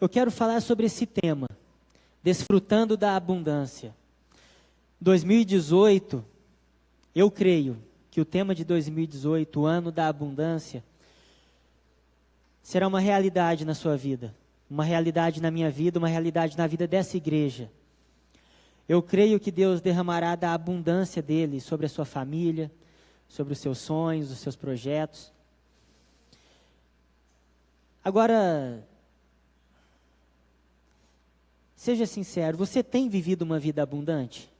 Eu quero falar sobre esse tema, desfrutando da abundância. 2018, eu creio que o tema de 2018, o ano da abundância, será uma realidade na sua vida, uma realidade na minha vida, uma realidade na vida dessa igreja. Eu creio que Deus derramará da abundância dele sobre a sua família, sobre os seus sonhos, os seus projetos. Agora, seja sincero, você tem vivido uma vida abundante?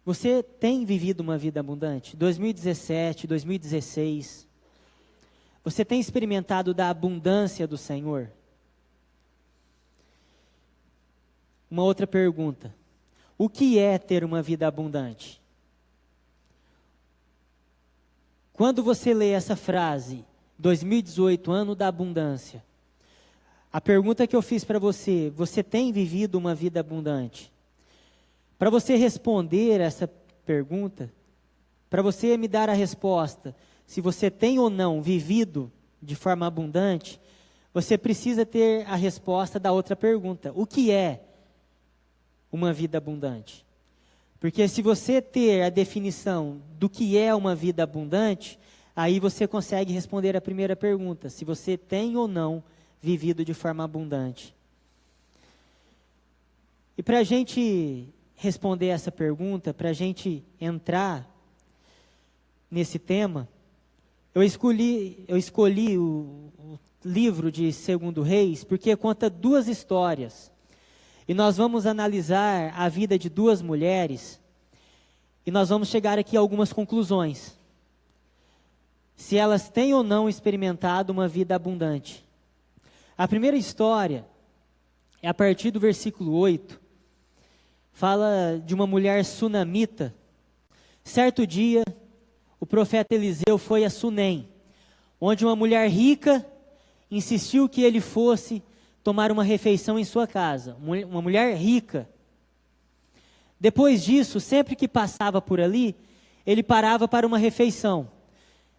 Você tem vivido uma vida abundante? 2017, 2016, você tem experimentado da abundância do Senhor? Uma outra pergunta: o que é ter uma vida abundante? Quando você lê essa frase, 2018, ano da abundância, a pergunta que eu fiz para você: você tem vivido uma vida abundante? Para você responder essa pergunta, para você me dar a resposta, se você tem ou não vivido de forma abundante, você precisa ter a resposta da outra pergunta: o que é uma vida abundante? Porque se você ter a definição do que é uma vida abundante, aí você consegue responder a primeira pergunta, se você tem ou não vivido de forma abundante. E para a gente responder essa pergunta, para a gente entrar nesse tema, eu escolhi o livro de 2 Reis, porque conta duas histórias. E nós vamos analisar a vida de duas mulheres, e nós vamos chegar aqui a algumas conclusões. Se elas têm ou não experimentado uma vida abundante. A primeira história é a partir do versículo 8, fala de uma mulher sunamita. Certo dia, o profeta Eliseu foi a Sunem, onde uma mulher rica insistiu que ele fosse tomar uma refeição em sua casa, uma mulher rica. Depois disso, sempre que passava por ali, ele parava para uma refeição,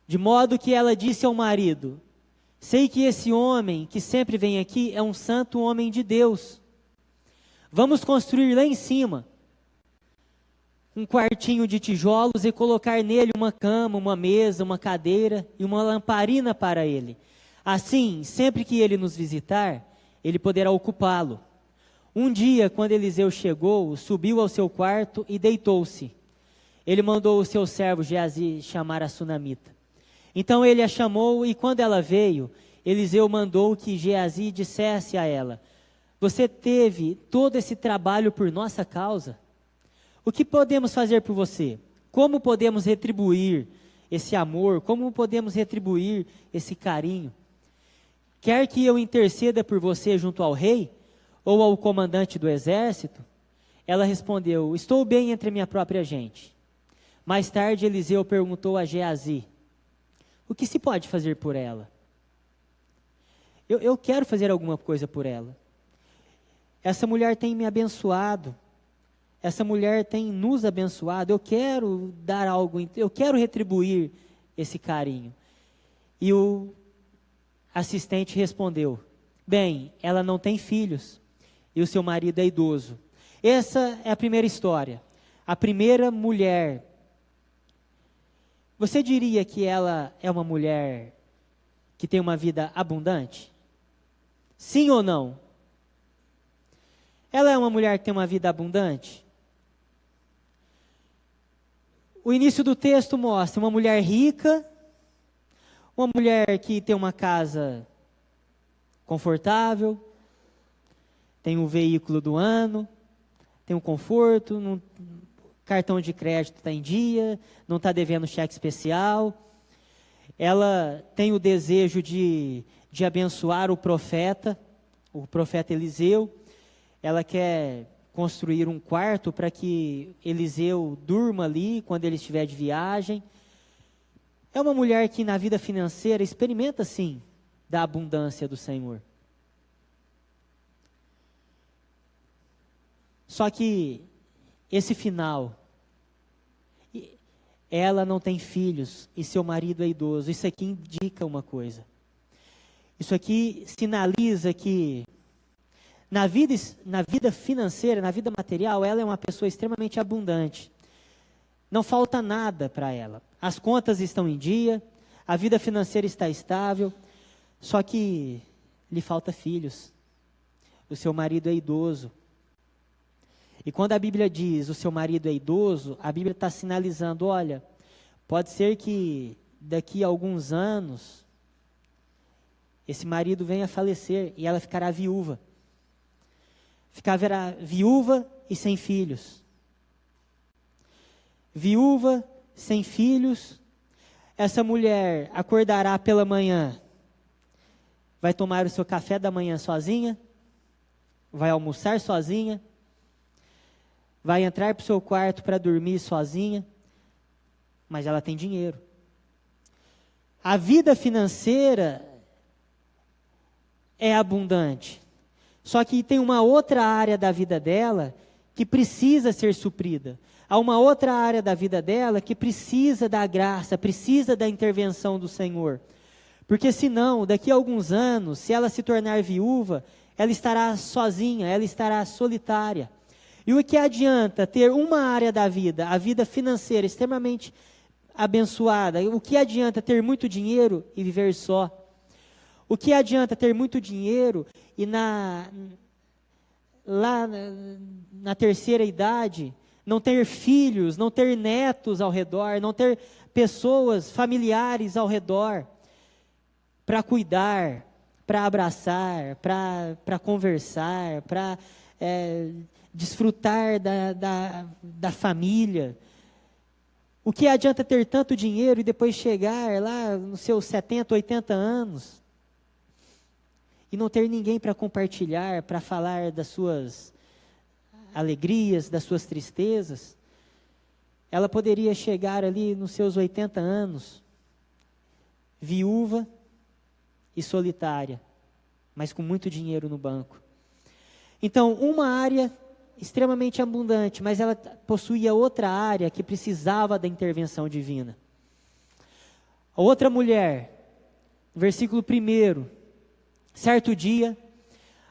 de modo que ela disse ao marido: sei que esse homem que sempre vem aqui é um santo homem de Deus. Vamos construir lá em cima um quartinho de tijolos e colocar nele uma cama, uma mesa, uma cadeira e uma lamparina para ele. Assim, sempre que ele nos visitar, ele poderá ocupá-lo. Um dia, quando Eliseu chegou, subiu ao seu quarto e deitou-se. Ele mandou o seu servo Geazi chamar a sunamita. Então ele a chamou, e quando ela veio, Eliseu mandou que Geazi dissesse a ela: você teve todo esse trabalho por nossa causa? O que podemos fazer por você? Como podemos retribuir esse amor? Como podemos retribuir esse carinho? Quer que eu interceda por você junto ao rei? Ou ao comandante do exército? Ela respondeu: estou bem entre a minha própria gente. Mais tarde Eliseu perguntou a Geazi: o que se pode fazer por ela? Eu quero fazer alguma coisa por ela. Essa mulher tem me abençoado. Essa mulher tem nos abençoado. Eu quero dar algo, eu quero retribuir esse carinho. E o assistente respondeu: bem, ela não tem filhos e o seu marido é idoso. Essa é a primeira história. A primeira mulher. Você diria que ela é uma mulher que tem uma vida abundante? Sim ou não? Ela é uma mulher que tem uma vida abundante? O início do texto mostra uma mulher rica, uma mulher que tem uma casa confortável, tem um veículo do ano, tem um conforto, cartão de crédito está em dia, não está devendo cheque especial. Ela tem o desejo de abençoar o profeta Eliseu. Ela quer construir um quarto para que Eliseu durma ali quando ele estiver de viagem. É uma mulher que na vida financeira experimenta sim da abundância do Senhor. Só que esse final, ela não tem filhos e seu marido é idoso. Isso aqui indica uma coisa. Isso aqui sinaliza que na vida financeira, na vida material, ela é uma pessoa extremamente abundante. Não falta nada para ela. As contas estão em dia, a vida financeira está estável, só que lhe falta filhos. O seu marido é idoso. E quando a Bíblia diz o seu marido é idoso, a Bíblia está sinalizando, olha, pode ser que daqui a alguns anos esse marido venha a falecer e ela ficará viúva. Ficará viúva e sem filhos. Viúva, sem filhos, essa mulher acordará pela manhã, vai tomar o seu café da manhã sozinha, vai almoçar sozinha, vai entrar para o seu quarto para dormir sozinha, mas ela tem dinheiro. A vida financeira é abundante, só que tem uma outra área da vida dela que precisa ser suprida. Há uma outra área da vida dela que precisa da graça, precisa da intervenção do Senhor. Porque senão, daqui a alguns anos, se ela se tornar viúva, ela estará sozinha, ela estará solitária. E o que adianta ter uma área da vida, a vida financeira extremamente abençoada? O que adianta ter muito dinheiro e viver só? O que adianta ter muito dinheiro e lá na terceira idade não ter filhos, não ter netos ao redor, não ter pessoas, familiares ao redor, para cuidar, para abraçar, para conversar, para desfrutar da família? O que adianta ter tanto dinheiro e depois chegar lá nos seus 70, 80 anos e não ter ninguém para compartilhar, para falar das suas alegrias, das suas tristezas? Ela poderia chegar ali nos seus 80 anos, viúva e solitária, mas com muito dinheiro no banco. Então, uma área extremamente abundante, mas ela possuía outra área que precisava da intervenção divina. A outra mulher, versículo 1, certo dia,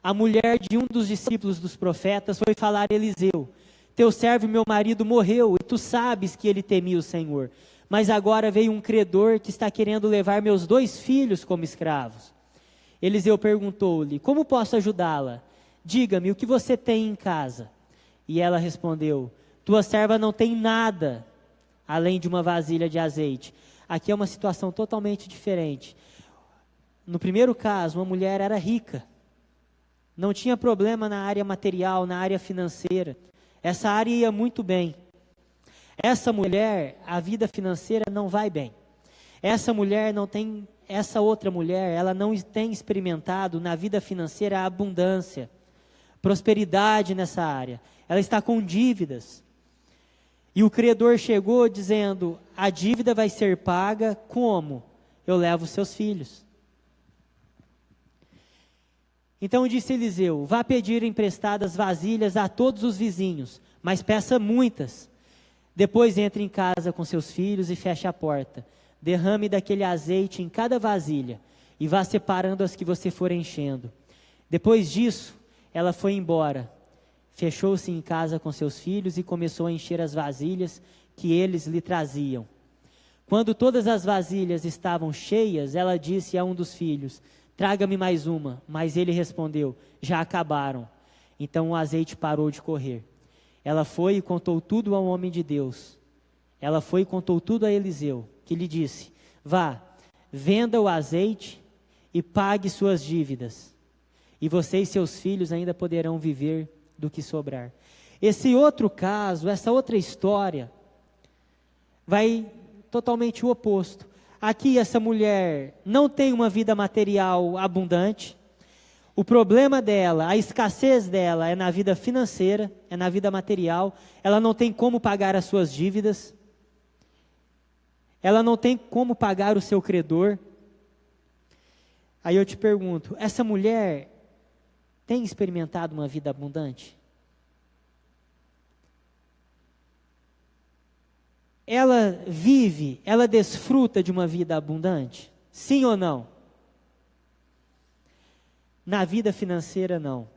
a mulher de um dos discípulos dos profetas foi falar a Eliseu: teu servo, meu marido, morreu, e tu sabes que ele temia o Senhor. Mas agora veio um credor que está querendo levar meus 2 filhos como escravos. Eliseu perguntou-lhe: como posso ajudá-la? Diga-me o que você tem em casa. E ela respondeu: tua serva não tem nada, além de uma vasilha de azeite. Aqui é uma situação totalmente diferente. No primeiro caso, uma mulher era rica, não tinha problema na área material, na área financeira. Essa área ia muito bem. Essa mulher, a vida financeira não vai bem. Essa outra mulher, ela não tem experimentado na vida financeira a abundância, prosperidade nessa área. Ela está com dívidas. E o credor chegou dizendo: a dívida vai ser paga como? Eu levo seus filhos. Então disse Eliseu: vá pedir emprestadas vasilhas a todos os vizinhos, mas peça muitas. Depois entre em casa com seus filhos e feche a porta. Derrame daquele azeite em cada vasilha e vá separando as que você for enchendo. Depois disso, ela foi embora. Fechou-se em casa com seus filhos e começou a encher as vasilhas que eles lhe traziam. Quando todas as vasilhas estavam cheias, ela disse a um dos filhos: traga-me mais uma. Mas ele respondeu: já acabaram. Então o azeite parou de correr. Ela foi e contou tudo ao homem de Deus. Ela foi e contou tudo a Eliseu, que lhe disse: vá, venda o azeite e pague suas dívidas, e você e seus filhos ainda poderão viver do que sobrar. Esse outro caso, essa outra história, vai totalmente o oposto. Aqui essa mulher não tem uma vida material abundante. O problema dela, a escassez dela é na vida financeira, é na vida material. Ela não tem como pagar as suas dívidas. Ela não tem como pagar o seu credor. Aí eu te pergunto, essa mulher tem experimentado uma vida abundante? Ela vive, ela desfruta de uma vida abundante? Sim ou não? Na vida financeira, não.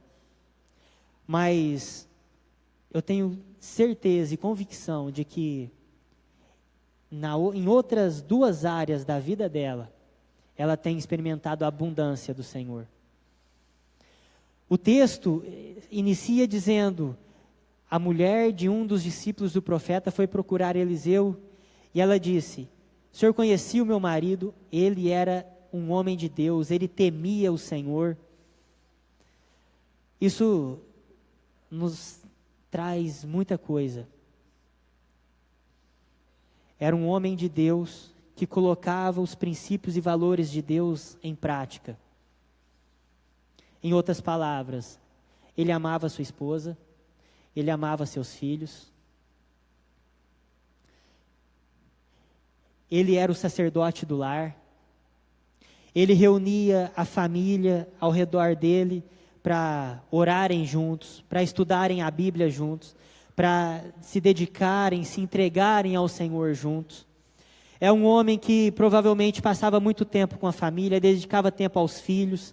Mas eu tenho certeza e convicção de que em outras duas áreas da vida dela, ela tem experimentado a abundância do Senhor. O texto inicia dizendo: a mulher de um dos discípulos do profeta foi procurar Eliseu e ela disse: o senhor conhecia o meu marido, ele era um homem de Deus, ele temia o Senhor. Isso nos traz muita coisa. Era um homem de Deus que colocava os princípios e valores de Deus em prática. Em outras palavras, ele amava sua esposa, ele amava seus filhos, ele era o sacerdote do lar, ele reunia a família ao redor dele para orarem juntos, para estudarem a Bíblia juntos, para se dedicarem, se entregarem ao Senhor juntos. É um homem que provavelmente passava muito tempo com a família, dedicava tempo aos filhos,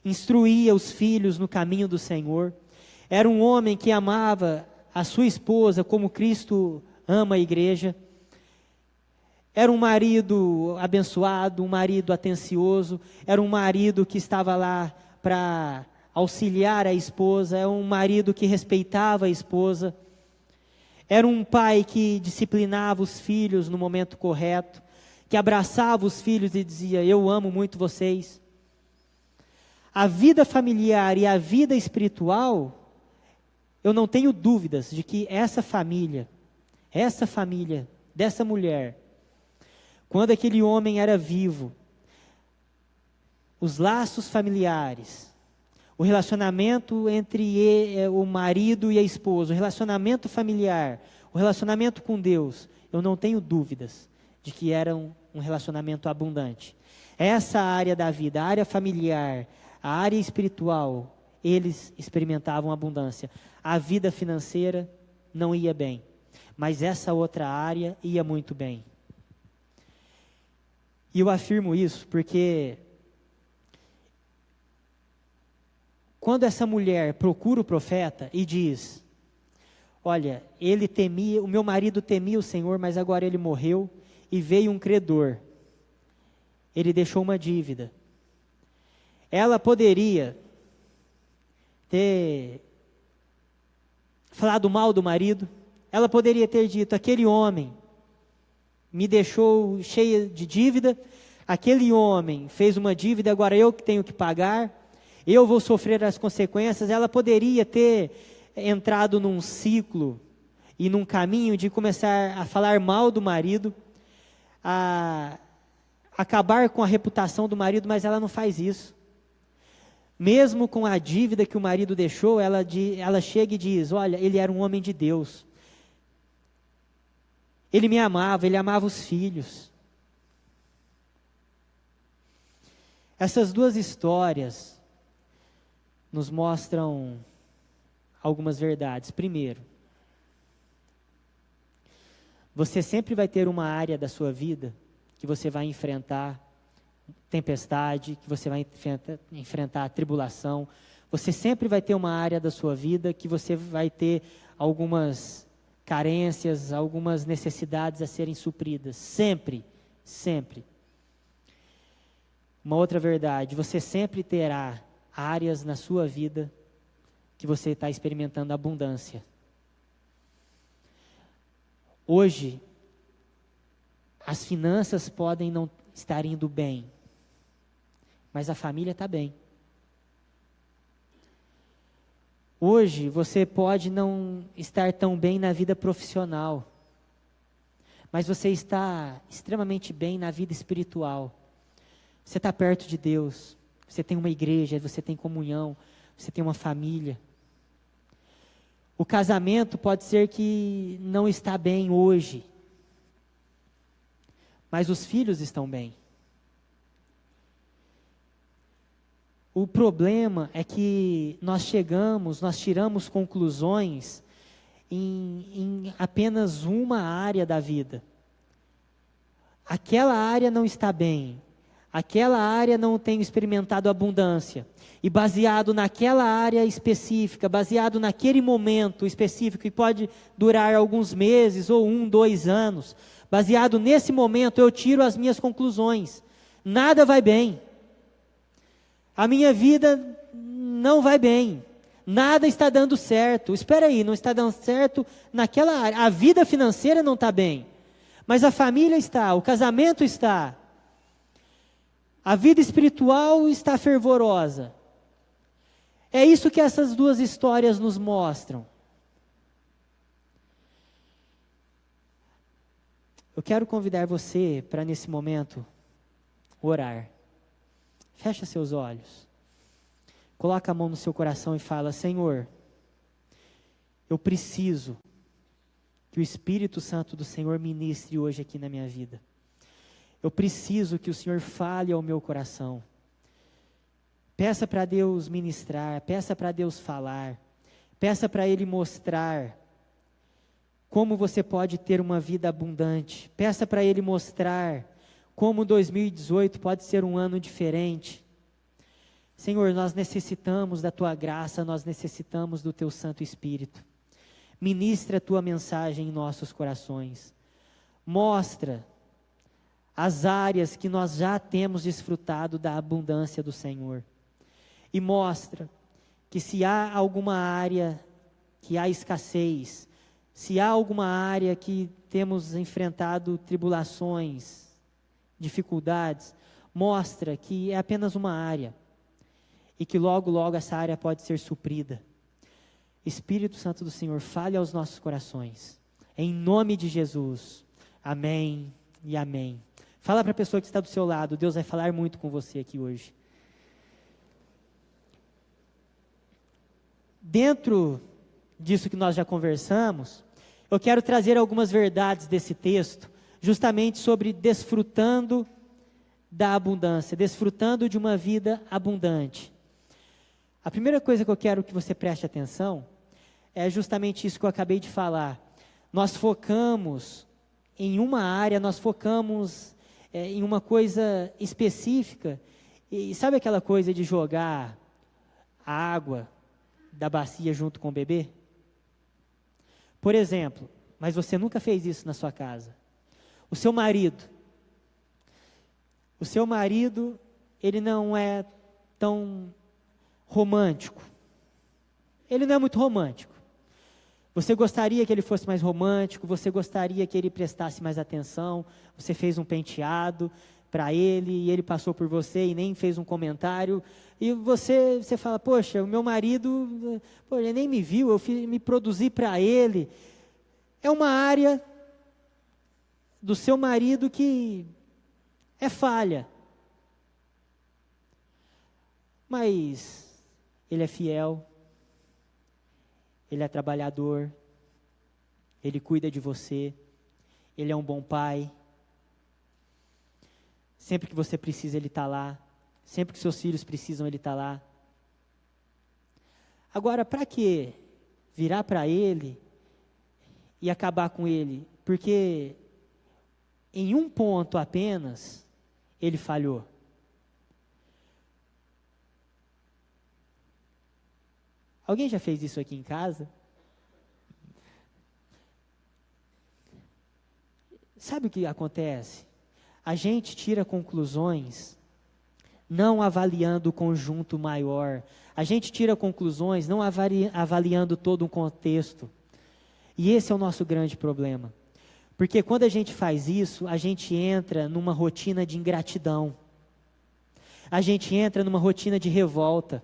instruía os filhos no caminho do Senhor. Era um homem que amava a sua esposa como Cristo ama a igreja. Era um marido abençoado, um marido atencioso, era um marido que estava lá para auxiliar a esposa, é um marido que respeitava a esposa. Era um pai que disciplinava os filhos no momento correto, que abraçava os filhos e dizia: eu amo muito vocês. A vida familiar e a vida espiritual, eu não tenho dúvidas de que essa família dessa mulher, quando aquele homem era vivo, os laços familiares, o relacionamento entre o marido e a esposa, o relacionamento familiar, o relacionamento com Deus, eu não tenho dúvidas de que era um relacionamento abundante. Essa área da vida, a área familiar, a área espiritual, eles experimentavam abundância. A vida financeira não ia bem, mas essa outra área ia muito bem. E eu afirmo isso porque quando essa mulher procura o profeta e diz: olha, o meu marido temia o Senhor, mas agora ele morreu e veio um credor. Ele deixou uma dívida. Ela poderia ter falado mal do marido, ela poderia ter dito: aquele homem me deixou cheia de dívida, aquele homem fez uma dívida, agora eu que tenho que pagar, eu vou sofrer as consequências. Ela poderia ter entrado num ciclo e num caminho de começar a falar mal do marido, a acabar com a reputação do marido, mas ela não faz isso. Mesmo com a dívida que o marido deixou, ela chega e diz: olha, ele era um homem de Deus. Ele me amava, ele amava os filhos. Essas duas histórias nos mostram algumas verdades. Primeiro, você sempre vai ter uma área da sua vida que você vai enfrentar tempestade, que você vai enfrentar tribulação. Você sempre vai ter uma área da sua vida que você vai ter algumas carências, algumas necessidades a serem supridas. Sempre, sempre. Uma outra verdade: você sempre terá áreas na sua vida que você está experimentando abundância. Hoje, as finanças podem não estar indo bem, mas a família está bem. Hoje, você pode não estar tão bem na vida profissional, mas você está extremamente bem na vida espiritual. Você está perto de Deus, você tem uma igreja, você tem comunhão, você tem uma família. O casamento pode ser que não está bem hoje, mas os filhos estão bem. O problema é que nós tiramos conclusões em apenas uma área da vida. Aquela área não está bem, aquela área não tenho experimentado abundância. E baseado naquela área específica, baseado naquele momento específico, que pode durar alguns meses ou 1, 2 anos, baseado nesse momento eu tiro as minhas conclusões. Nada vai bem. A minha vida não vai bem. Nada está dando certo. Espera aí, não está dando certo naquela área. A vida financeira não está bem. Mas a família está, o casamento está. A vida espiritual está fervorosa. É isso que essas duas histórias nos mostram. Eu quero convidar você para nesse momento orar. Fecha seus olhos. Coloca a mão no seu coração e fala: Senhor, eu preciso que o Espírito Santo do Senhor ministre hoje aqui na minha vida. Eu preciso que o Senhor fale ao meu coração. Peça para Deus ministrar, peça para Deus falar, peça para Ele mostrar como você pode ter uma vida abundante. Peça para Ele mostrar como 2018 pode ser um ano diferente. Senhor, nós necessitamos da Tua graça, nós necessitamos do Teu Santo Espírito. Ministra a Tua mensagem em nossos corações. Mostra as áreas que nós já temos desfrutado da abundância do Senhor. E mostra que se há alguma área que há escassez, se há alguma área que temos enfrentado tribulações, dificuldades, mostra que é apenas uma área e que logo, logo essa área pode ser suprida. Espírito Santo do Senhor, fale aos nossos corações, em nome de Jesus, amém e amém. Fala para a pessoa que está do seu lado, Deus vai falar muito com você aqui hoje. Dentro disso que nós já conversamos, eu quero trazer algumas verdades desse texto, justamente sobre desfrutando da abundância, desfrutando de uma vida abundante. A primeira coisa que eu quero que você preste atenção é justamente isso que eu acabei de falar. Nós focamos em uma área, nós focamos em uma coisa específica, e sabe aquela coisa de jogar a água da bacia junto com o bebê? Por exemplo, mas você nunca fez isso na sua casa. O seu marido, ele não é tão romântico. Ele não é muito romântico. Você gostaria que ele fosse mais romântico, você gostaria que ele prestasse mais atenção, você fez um penteado para ele, e ele passou por você e nem fez um comentário, e você fala: poxa, o meu marido, ele nem me viu, me produzi para ele. É uma área do seu marido que é falha, mas ele é fiel, ele é trabalhador, ele cuida de você, ele é um bom pai. Sempre que você precisa, ele está lá. Sempre que seus filhos precisam, ele está lá. Agora, para que virar para ele e acabar com ele? Porque em um ponto apenas, ele falhou. Alguém já fez isso aqui em casa? Sabe o que acontece? A gente tira conclusões não avaliando o conjunto maior. A gente tira conclusões não avaliando todo um contexto. E esse é o nosso grande problema. Porque quando a gente faz isso, a gente entra numa rotina de ingratidão. A gente entra numa rotina de revolta.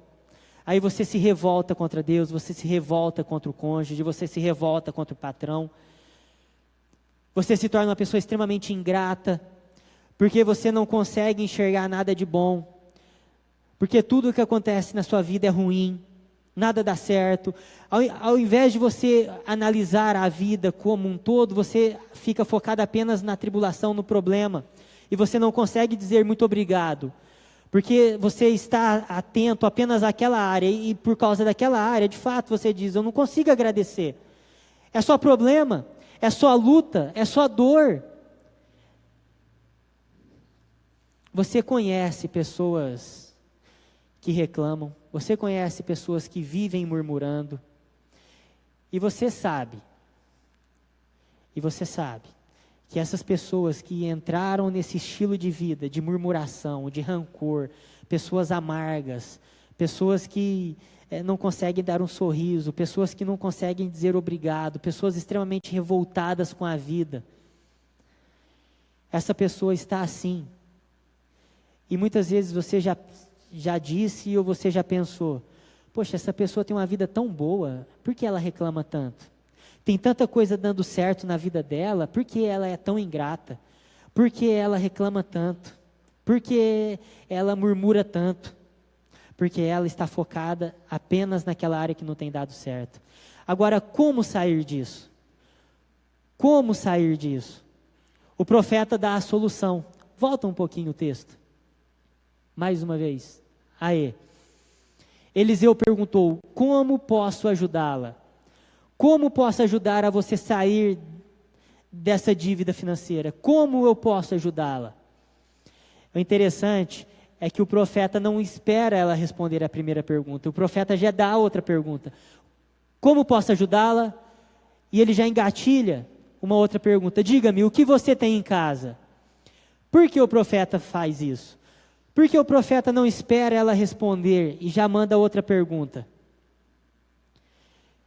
Aí você se revolta contra Deus, você se revolta contra o cônjuge, você se revolta contra o patrão. Você se torna uma pessoa extremamente ingrata, porque você não consegue enxergar nada de bom, porque tudo o que acontece na sua vida é ruim, nada dá certo. Ao invés de você analisar a vida como um todo, você fica focado apenas na tribulação, no problema, e você não consegue dizer muito obrigado, porque você está atento apenas àquela área, e por causa daquela área, de fato, você diz: eu não consigo agradecer. É só problema, é só luta, é só dor. você conhece pessoas que reclamam, você conhece pessoas que vivem murmurando, e você sabe que essas pessoas que entraram nesse estilo de vida, de murmuração, de rancor, pessoas amargas, pessoas que não conseguem dar um sorriso, pessoas que não conseguem dizer obrigado, pessoas extremamente revoltadas com a vida, essa pessoa está assim. E muitas vezes você já disse ou você já pensou, poxa, essa pessoa tem uma vida tão boa, por que ela reclama tanto? Tem tanta coisa dando certo na vida dela, por que ela é tão ingrata? Por que ela reclama tanto? Por que ela murmura tanto? Porque ela está focada apenas naquela área que não tem dado certo. Agora, como sair disso? Como sair disso? O profeta dá a solução. Volta um pouquinho o texto. Mais uma vez. Aê. Eliseu perguntou, como posso ajudá-la? Como posso ajudar a você sair dessa dívida financeira? Como eu posso ajudá-la? O interessante é que o profeta não espera ela responder a primeira pergunta. O profeta já dá a outra pergunta. Como posso ajudá-la? E ele já engatilha uma outra pergunta. Diga-me, o que você tem em casa? Por que o profeta faz isso? Porque o profeta não espera ela responder e já manda outra pergunta.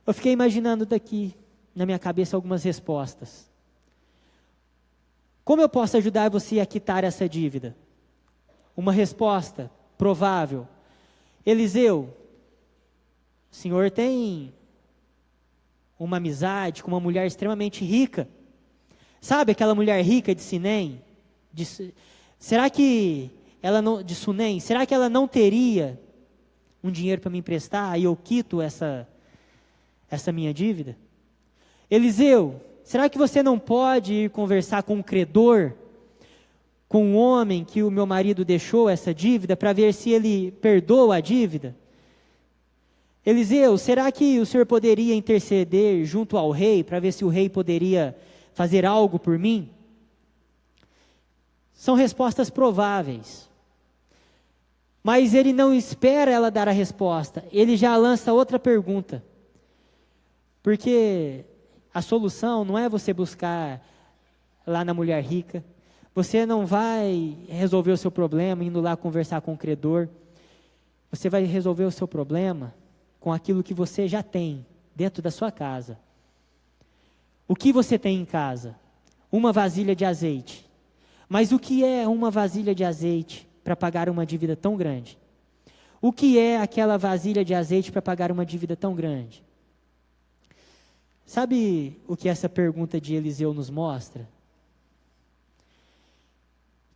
Eu fiquei imaginando daqui, na minha cabeça, algumas respostas. Como eu posso ajudar você a quitar essa dívida? Uma resposta provável. Eliseu, o senhor tem uma amizade com uma mulher extremamente rica. Sabe aquela mulher rica de Sinem? Será que ela não, de Sunem, será que ela não teria um dinheiro para me emprestar e eu quito essa minha dívida? Eliseu, será que você não pode ir conversar com um credor, com um homem que o meu marido deixou essa dívida, para ver se ele perdoa a dívida? Eliseu, será que o senhor poderia interceder junto ao rei, para ver se o rei poderia fazer algo por mim? São respostas prováveis. Mas ele não espera ela dar a resposta, ele já lança outra pergunta. Porque a solução não é você buscar lá na mulher rica, você não vai resolver o seu problema indo lá conversar com o credor, você vai resolver o seu problema com aquilo que você já tem dentro da sua casa. O que você tem em casa? Uma vasilha de azeite. Mas o que é uma vasilha de azeite para pagar uma dívida tão grande? O que é aquela vasilha de azeite para pagar uma dívida tão grande? Sabe o que essa pergunta de Eliseu nos mostra?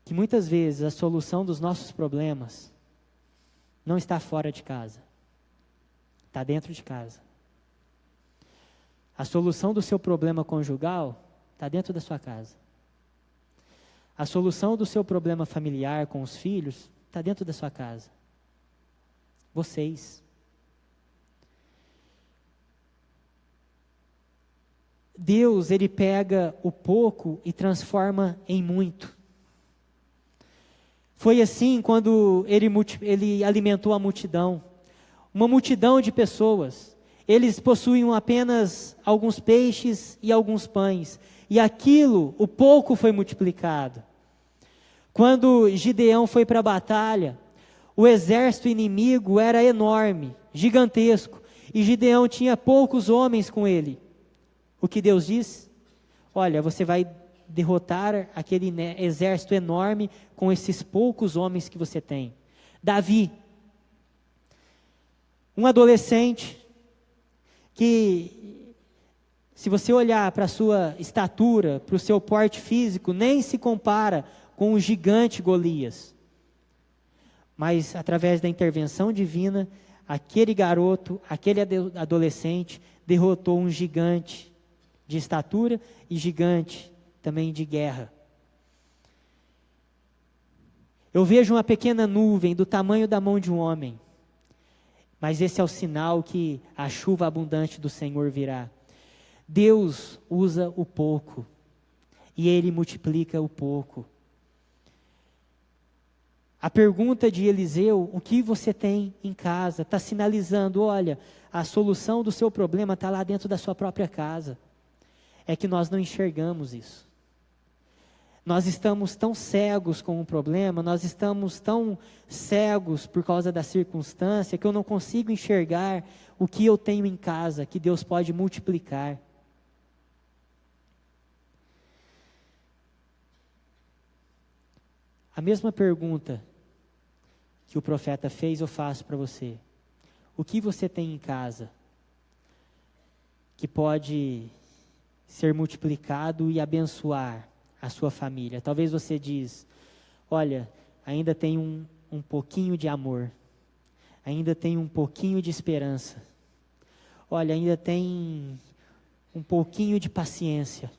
Que muitas vezes a solução dos nossos problemas não está fora de casa, está dentro de casa. A solução do seu problema conjugal está dentro da sua casa. A solução do seu problema familiar com os filhos está dentro da sua casa. Vocês. Deus, Ele pega o pouco e transforma em muito. Foi assim quando Ele alimentou a multidão. Uma multidão de pessoas. Eles possuíam apenas alguns peixes e alguns pães. E aquilo, o pouco foi multiplicado. Quando Gideão foi para a batalha, o exército inimigo era enorme, gigantesco. E Gideão tinha poucos homens com ele. O que Deus diz? Olha, você vai derrotar aquele exército enorme com esses poucos homens que você tem. Davi, um adolescente que, se você olhar para a sua estatura, para o seu porte físico, nem se compara com o gigante Golias. Mas através da intervenção divina, aquele garoto, aquele adolescente, derrotou um gigante de estatura e gigante também de guerra. Eu vejo uma pequena nuvem do tamanho da mão de um homem, mas esse é o sinal que a chuva abundante do Senhor virá. Deus usa o pouco e Ele multiplica o pouco. A pergunta de Eliseu, o que você tem em casa, está sinalizando, olha, a solução do seu problema está lá dentro da sua própria casa. É que nós não enxergamos isso. Nós estamos tão cegos com o problema, nós estamos tão cegos por causa da circunstância, que eu não consigo enxergar o que eu tenho em casa, que Deus pode multiplicar. A mesma pergunta que o profeta fez, eu faço para você. O que você tem em casa que pode ser multiplicado e abençoar a sua família? Talvez você diz, olha, ainda tem um pouquinho de amor, ainda tem um pouquinho de esperança, olha, ainda tem um pouquinho de paciência.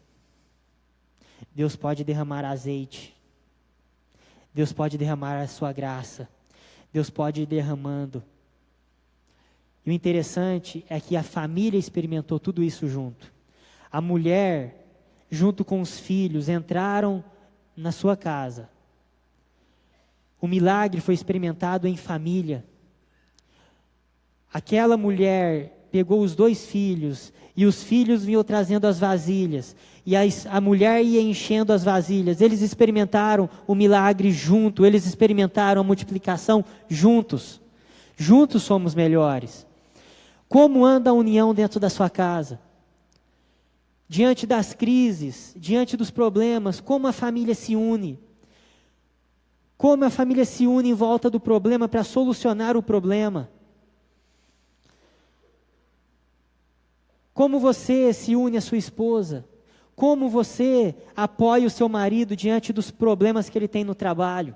Deus pode derramar azeite, Deus pode derramar a sua graça, Deus pode ir derramando. E o interessante é que a família experimentou tudo isso junto. A mulher, junto com os filhos, entraram na sua casa. O milagre foi experimentado em família. Aquela mulher pegou os 2 filhos, e os filhos vinham trazendo as vasilhas, e a mulher ia enchendo as vasilhas. Eles experimentaram o milagre junto, eles experimentaram a multiplicação juntos. Juntos somos melhores. Como anda a união dentro da sua casa? Diante das crises, diante dos problemas, como a família se une? Como a família se une em volta do problema para solucionar o problema? Como você se une à sua esposa? Como você apoia o seu marido diante dos problemas que ele tem no trabalho?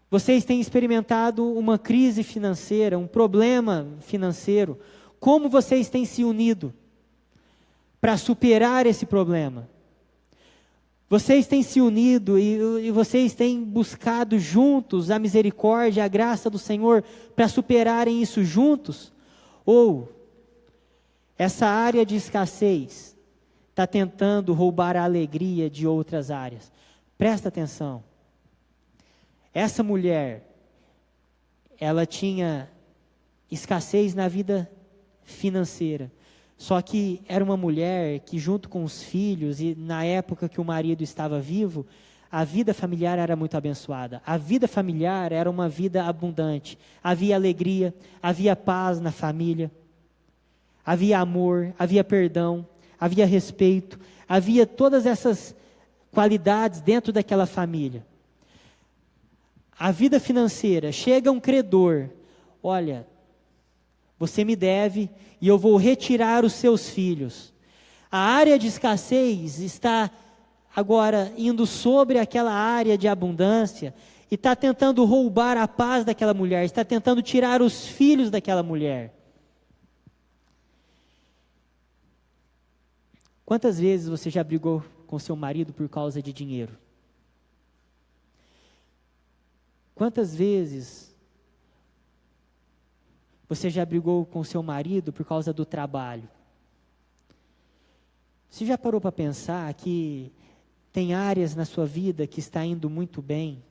Vocês têm experimentado uma crise financeira, um problema financeiro. Como vocês têm se unido para superar esse problema? Vocês têm se unido e vocês têm buscado juntos a misericórdia, a graça do Senhor para superarem isso juntos? Ou essa área de escassez está tentando roubar a alegria de outras áreas? Presta atenção. Essa mulher, ela tinha escassez na vida financeira. Só que era uma mulher que, junto com os filhos, e na época que o marido estava vivo, a vida familiar era muito abençoada. A vida familiar era uma vida abundante. Havia alegria, havia paz na família, havia amor, havia perdão, havia respeito, havia todas essas qualidades dentro daquela família. A vida financeira, chega um credor, olha, você me deve e eu vou retirar os seus filhos. A área de escassez está agora indo sobre aquela área de abundância e está tentando roubar a paz daquela mulher, está tentando tirar os filhos daquela mulher. Quantas vezes você já brigou com seu marido por causa de dinheiro? Quantas vezes você já brigou com seu marido por causa do trabalho? Você já parou para pensar que tem áreas na sua vida que está indo muito bem?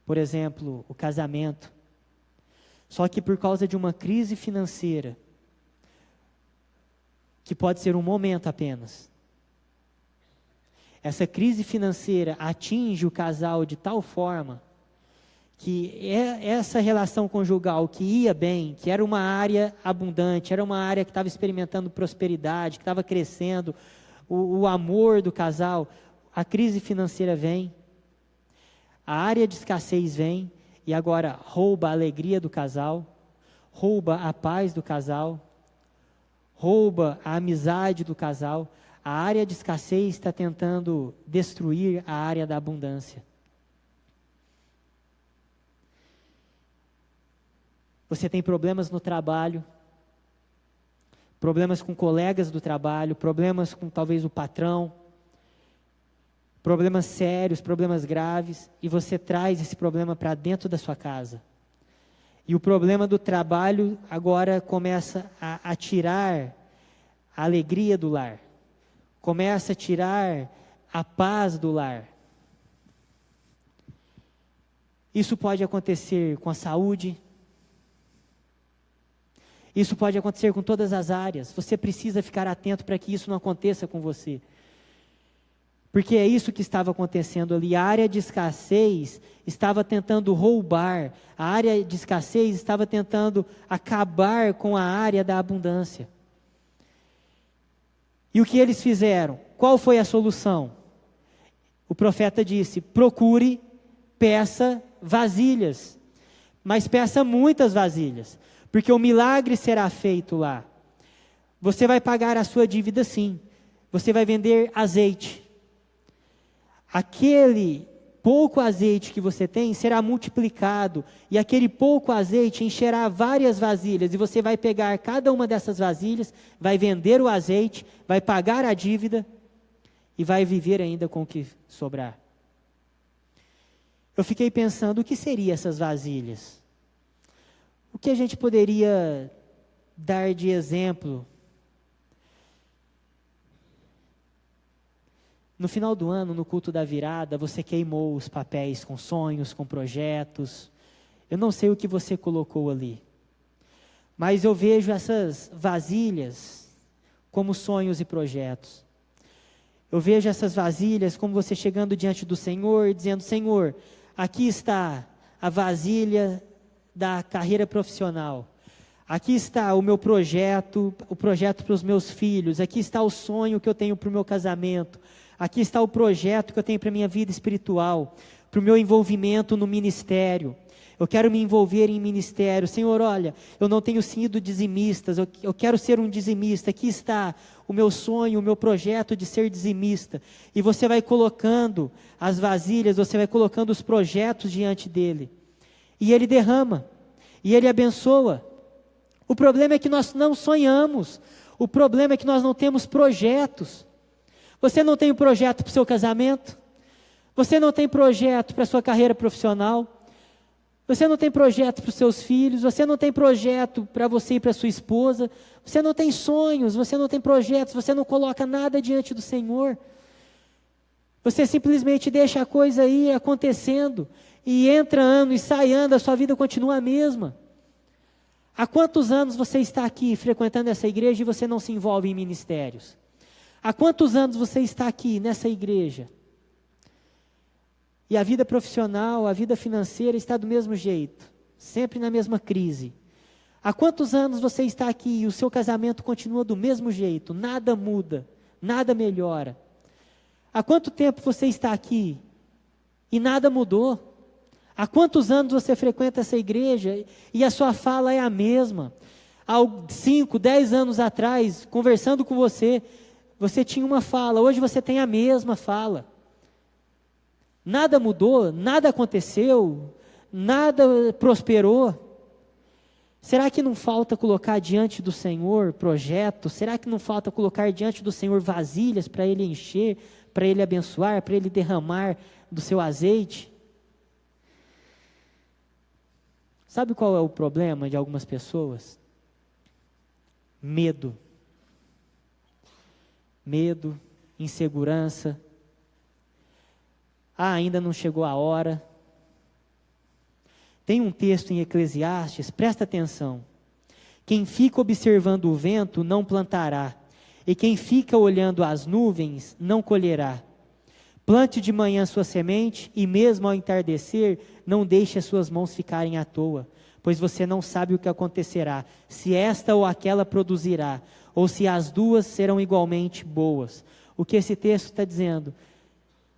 Por exemplo, o casamento. Só que por causa de uma crise financeira, que pode ser um momento apenas, essa crise financeira atinge o casal de tal forma que essa relação conjugal que ia bem, que era uma área abundante, era uma área que estava experimentando prosperidade, que estava crescendo, o amor do casal, a crise financeira vem, a área de escassez vem, e agora rouba a alegria do casal, rouba a paz do casal, rouba a amizade do casal. A área de escassez está tentando destruir a área da abundância. Você tem problemas no trabalho, problemas com colegas do trabalho, problemas com talvez o patrão, problemas sérios, problemas graves, e você traz esse problema para dentro da sua casa. E o problema do trabalho agora começa a tirar a alegria do lar, começa a tirar a paz do lar. Isso pode acontecer com a saúde. Isso pode acontecer com todas as áreas. Você precisa ficar atento para que isso não aconteça com você. Porque é isso que estava acontecendo ali. A área de escassez estava tentando roubar. A área de escassez estava tentando acabar com a área da abundância. E o que eles fizeram? Qual foi a solução? O profeta disse: procure, peça vasilhas. Mas peça muitas vasilhas. Porque o milagre será feito lá. Você vai pagar a sua dívida sim. Você vai vender azeite. Aquele pouco azeite que você tem será multiplicado, e aquele pouco azeite encherá várias vasilhas, e você vai pegar cada uma dessas vasilhas, vai vender o azeite, vai pagar a dívida, e vai viver ainda com o que sobrar. Eu fiquei pensando, o que seriam essas vasilhas? O que a gente poderia dar de exemplo? No final do ano, no culto da virada, você queimou os papéis com sonhos, com projetos. Eu não sei o que você colocou ali. Mas eu vejo essas vasilhas como sonhos e projetos. Eu vejo essas vasilhas como você chegando diante do Senhor e dizendo: Senhor, aqui está a vasilha da carreira profissional. Aqui está o meu projeto, o projeto para os meus filhos. Aqui está o sonho que eu tenho para o meu casamento. Aqui está o projeto que eu tenho para a minha vida espiritual, para o meu envolvimento no ministério. Eu quero me envolver em ministério. Senhor, olha, eu não tenho sido dizimista, eu quero ser um dizimista. Aqui está o meu sonho, o meu projeto de ser dizimista. E você vai colocando as vasilhas, você vai colocando os projetos diante dele. E ele derrama, e ele abençoa. O problema é que nós não sonhamos, o problema é que nós não temos projetos. Você não tem um projeto para o seu casamento? Você não tem projeto para a sua carreira profissional? Você não tem projeto para os seus filhos? Você não tem projeto para você e para a sua esposa? Você não tem sonhos, você não tem projetos, você não coloca nada diante do Senhor. Você simplesmente deixa a coisa ir acontecendo, e entra ano e sai ano, a sua vida continua a mesma. Há quantos anos você está aqui frequentando essa igreja e você não se envolve em ministérios? Há quantos anos você está aqui nessa igreja? E a vida profissional, a vida financeira está do mesmo jeito, sempre na mesma crise. Há quantos anos você está aqui e o seu casamento continua do mesmo jeito, nada muda, nada melhora? Há quanto tempo você está aqui e nada mudou? Há quantos anos você frequenta essa igreja e a sua fala é a mesma? Há 5, 10 anos atrás, conversando com você, você tinha uma fala, hoje você tem a mesma fala. Nada mudou, nada aconteceu, nada prosperou. Será que não falta colocar diante do Senhor projetos? Será que não falta colocar diante do Senhor vasilhas para Ele encher, para Ele abençoar, para Ele derramar do seu azeite? Sabe qual é o problema de algumas pessoas? Medo. Medo, insegurança. Ainda não chegou a hora. Tem um texto em Eclesiastes, presta atenção. Quem fica observando o vento não plantará, e quem fica olhando as nuvens não colherá. Plante de manhã sua semente, e mesmo ao entardecer, não deixe as suas mãos ficarem à toa, pois você não sabe o que acontecerá, se esta ou aquela produzirá, ou se as duas serão igualmente boas. O que esse texto está dizendo?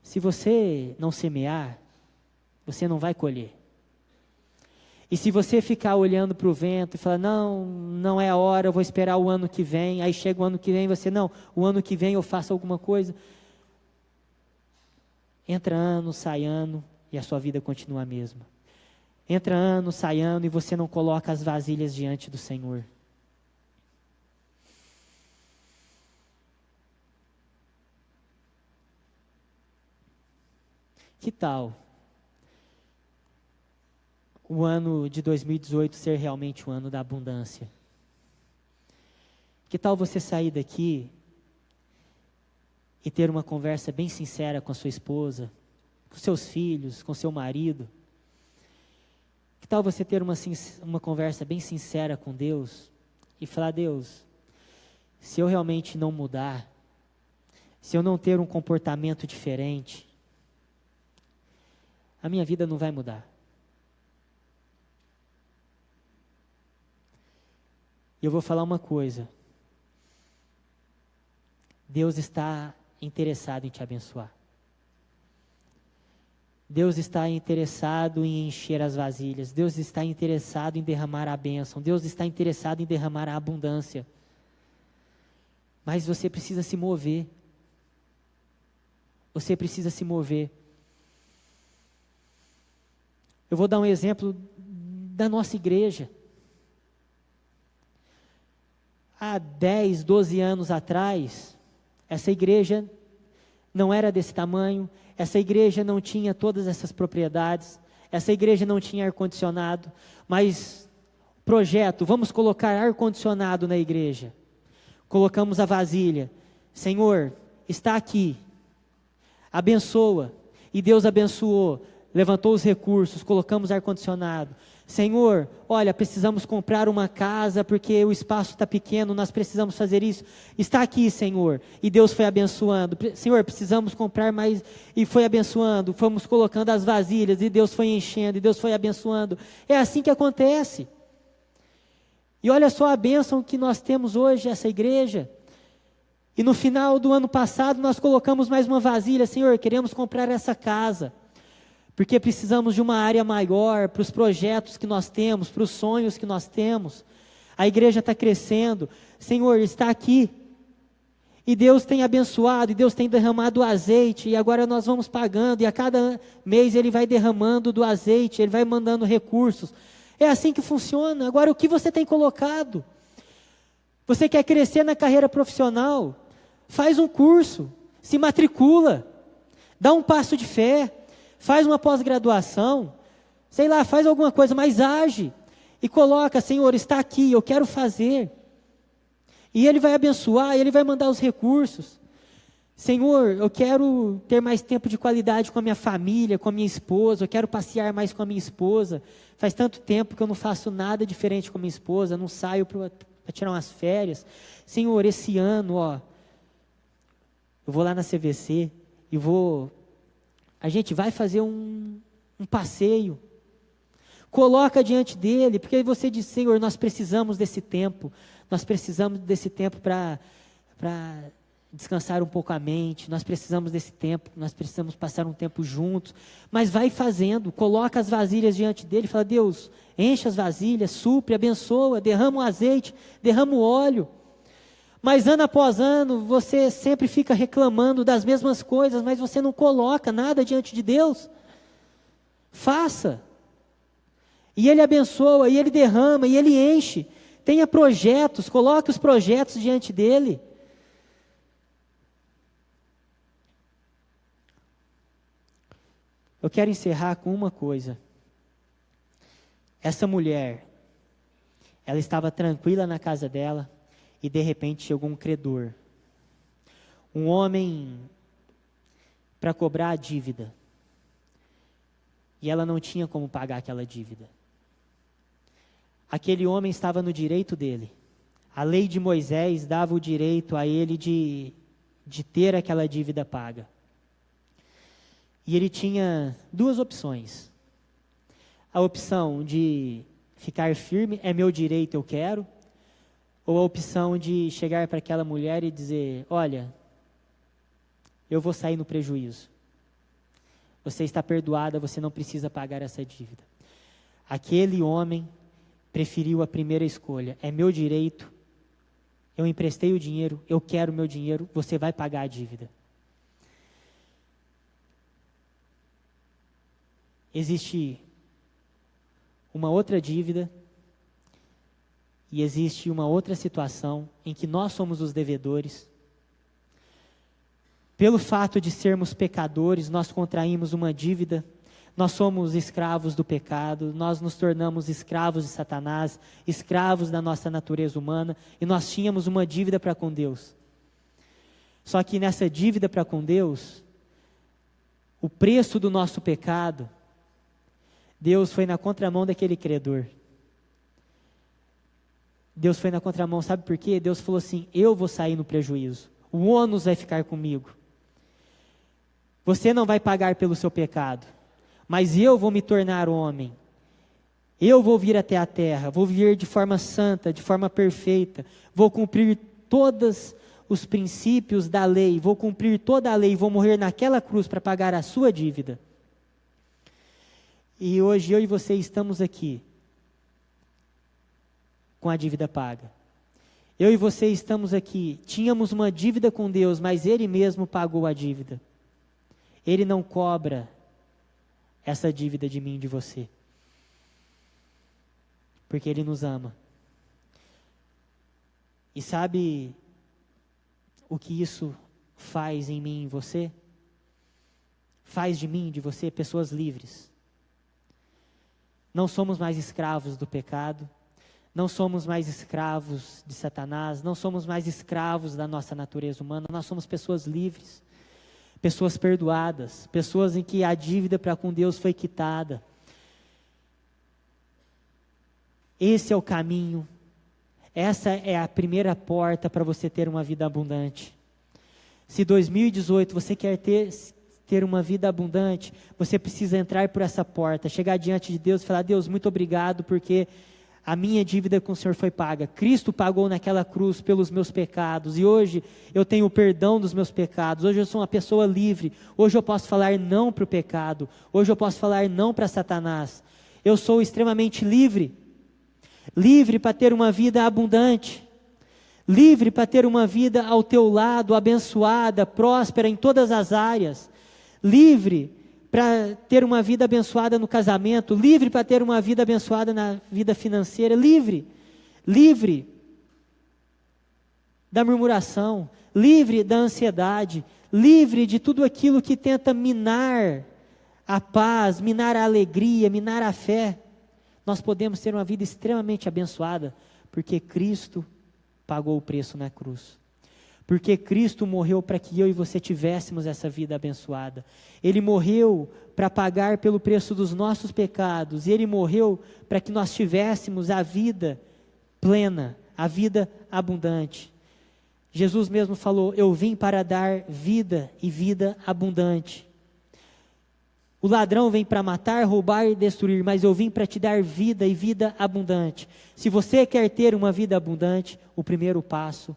Se você não semear, você não vai colher. E se você ficar olhando para o vento e falar, não é a hora, eu vou esperar o ano que vem, aí chega o ano que vem, você, o ano que vem eu faço alguma coisa. Entra ano, sai ano, e a sua vida continua a mesma. Entra ano, sai ano, e você não coloca as vasilhas diante do Senhor. Que tal o ano de 2018 ser realmente o ano da abundância? Que tal você sair daqui e ter uma conversa bem sincera com a sua esposa, com seus filhos, com seu marido, Que tal você ter uma conversa bem sincera com Deus e falar: Deus, se eu realmente não mudar, se eu não ter um comportamento diferente, a minha vida não vai mudar. E eu vou falar uma coisa: Deus está interessado em te abençoar. Deus está interessado em encher as vasilhas. Deus está interessado em derramar a bênção. Deus está interessado em derramar a abundância. Mas você precisa se mover. Você precisa se mover. Eu vou dar um exemplo da nossa igreja. Há 10, 12 anos atrás, essa igreja não era desse tamanho, essa igreja não tinha todas essas propriedades, essa igreja não tinha ar-condicionado, mas projeto, vamos colocar ar-condicionado na igreja. Colocamos a vasilha. Senhor, está aqui, abençoa. E Deus abençoou, levantou os recursos, colocamos ar-condicionado. Senhor, olha, precisamos comprar uma casa porque o espaço está pequeno, nós precisamos fazer isso. Está aqui, Senhor. E Deus foi abençoando. Senhor, precisamos comprar mais. E foi abençoando. Fomos colocando as vasilhas e Deus foi enchendo e Deus foi abençoando. É assim que acontece. E olha só a bênção que nós temos hoje, essa igreja. E no final do ano passado nós colocamos mais uma vasilha. Senhor, queremos comprar essa casa, porque precisamos de uma área maior para os projetos que nós temos, para os sonhos que nós temos. A igreja está crescendo. Senhor, está aqui. E Deus tem abençoado, e Deus tem derramado o azeite, e agora nós vamos pagando, e a cada mês Ele vai derramando do azeite, Ele vai mandando recursos. É assim que funciona. Agora, o que você tem colocado? Você quer crescer na carreira profissional? Faz um curso, se matricula, dá um passo de fé, faz uma pós-graduação, sei lá, faz alguma coisa, mas age e coloca: Senhor, está aqui, eu quero fazer. E Ele vai abençoar, Ele vai mandar os recursos. Senhor, eu quero ter mais tempo de qualidade com a minha família, com a minha esposa, eu quero passear mais com a minha esposa. Faz tanto tempo que eu não faço nada diferente com a minha esposa, não saio para tirar umas férias. Senhor, esse ano, eu vou lá na CVC e a gente vai fazer um passeio. Coloca diante dele, porque aí você diz: Senhor, nós precisamos desse tempo para descansar um pouco a mente, nós precisamos desse tempo, nós precisamos passar um tempo juntos. Mas vai fazendo, coloca as vasilhas diante dele, fala: Deus, enche as vasilhas, supre, abençoa, derrama o azeite, derrama o óleo. Mas ano após ano, você sempre fica reclamando das mesmas coisas, mas você não coloca nada diante de Deus. Faça. E Ele abençoa, e Ele derrama, e Ele enche. Tenha projetos, coloque os projetos diante dEle. Eu quero encerrar com uma coisa. Essa mulher, ela estava tranquila na casa dela, e de repente chegou um credor. Um homem para cobrar a dívida. E ela não tinha como pagar aquela dívida. Aquele homem estava no direito dele. A lei de Moisés dava o direito a ele de ter aquela dívida paga. E ele tinha duas opções. A opção de ficar firme: é meu direito, eu quero. Ou a opção de chegar para aquela mulher e dizer: olha, eu vou sair no prejuízo. Você está perdoada, você não precisa pagar essa dívida. Aquele homem preferiu a primeira escolha: é meu direito, eu emprestei o dinheiro, eu quero o meu dinheiro, você vai pagar a dívida. Existe uma outra dívida e existe uma outra situação em que nós somos os devedores. Pelo fato de sermos pecadores, nós contraímos uma dívida, nós somos escravos do pecado, nós nos tornamos escravos de Satanás, escravos da nossa natureza humana, e nós tínhamos uma dívida para com Deus. Só que nessa dívida para com Deus, o preço do nosso pecado Deus foi na contramão daquele credor. Deus foi na contramão, sabe por quê? Deus falou assim: eu vou sair no prejuízo, o ônus vai ficar comigo. Você não vai pagar pelo seu pecado, mas eu vou me tornar homem. Eu vou vir até a terra, vou viver de forma santa, de forma perfeita, vou cumprir todos os princípios da lei, vou cumprir toda a lei, vou morrer naquela cruz para pagar a sua dívida. E hoje eu e você estamos aqui com a dívida paga. Eu e você estamos aqui, tínhamos uma dívida com Deus, mas Ele mesmo pagou a dívida. Ele não cobra essa dívida de mim e de você, porque Ele nos ama. E sabe o que isso faz em mim e em você? Faz de mim e de você pessoas livres. Não somos mais escravos do pecado, não somos mais escravos de Satanás, não somos mais escravos da nossa natureza humana, nós somos pessoas livres, pessoas perdoadas, pessoas em que a dívida para com Deus foi quitada. Esse é o caminho, essa é a primeira porta para você ter uma vida abundante. Se 2018 você quer ter uma vida abundante, você precisa entrar por essa porta, chegar diante de Deus e falar: Deus, muito obrigado porque a minha dívida com o Senhor foi paga. Cristo pagou naquela cruz pelos meus pecados, e hoje eu tenho o perdão dos meus pecados, hoje eu sou uma pessoa livre, hoje eu posso falar não para o pecado, hoje eu posso falar não para Satanás, eu sou extremamente livre, livre para ter uma vida abundante, livre para ter uma vida ao teu lado, abençoada, próspera em todas as áreas, livre para ter uma vida abençoada no casamento, livre para ter uma vida abençoada na vida financeira, livre da murmuração, livre da ansiedade, livre de tudo aquilo que tenta minar a paz, minar a alegria, minar a fé. Nós podemos ter uma vida extremamente abençoada, porque Cristo pagou o preço na cruz. Porque Cristo morreu para que eu e você tivéssemos essa vida abençoada. Ele morreu para pagar pelo preço dos nossos pecados. E Ele morreu para que nós tivéssemos a vida plena, a vida abundante. Jesus mesmo falou: eu vim para dar vida e vida abundante. O ladrão vem para matar, roubar e destruir, mas eu vim para te dar vida e vida abundante. Se você quer ter uma vida abundante, o primeiro passo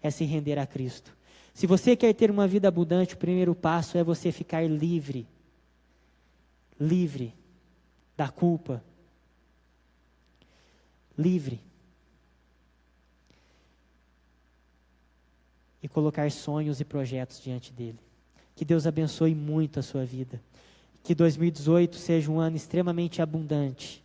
é se render a Cristo. Se você quer ter uma vida abundante, o primeiro passo é você ficar livre. Livre da culpa. Livre. E colocar sonhos e projetos diante dele. Que Deus abençoe muito a sua vida. Que 2018 seja um ano extremamente abundante.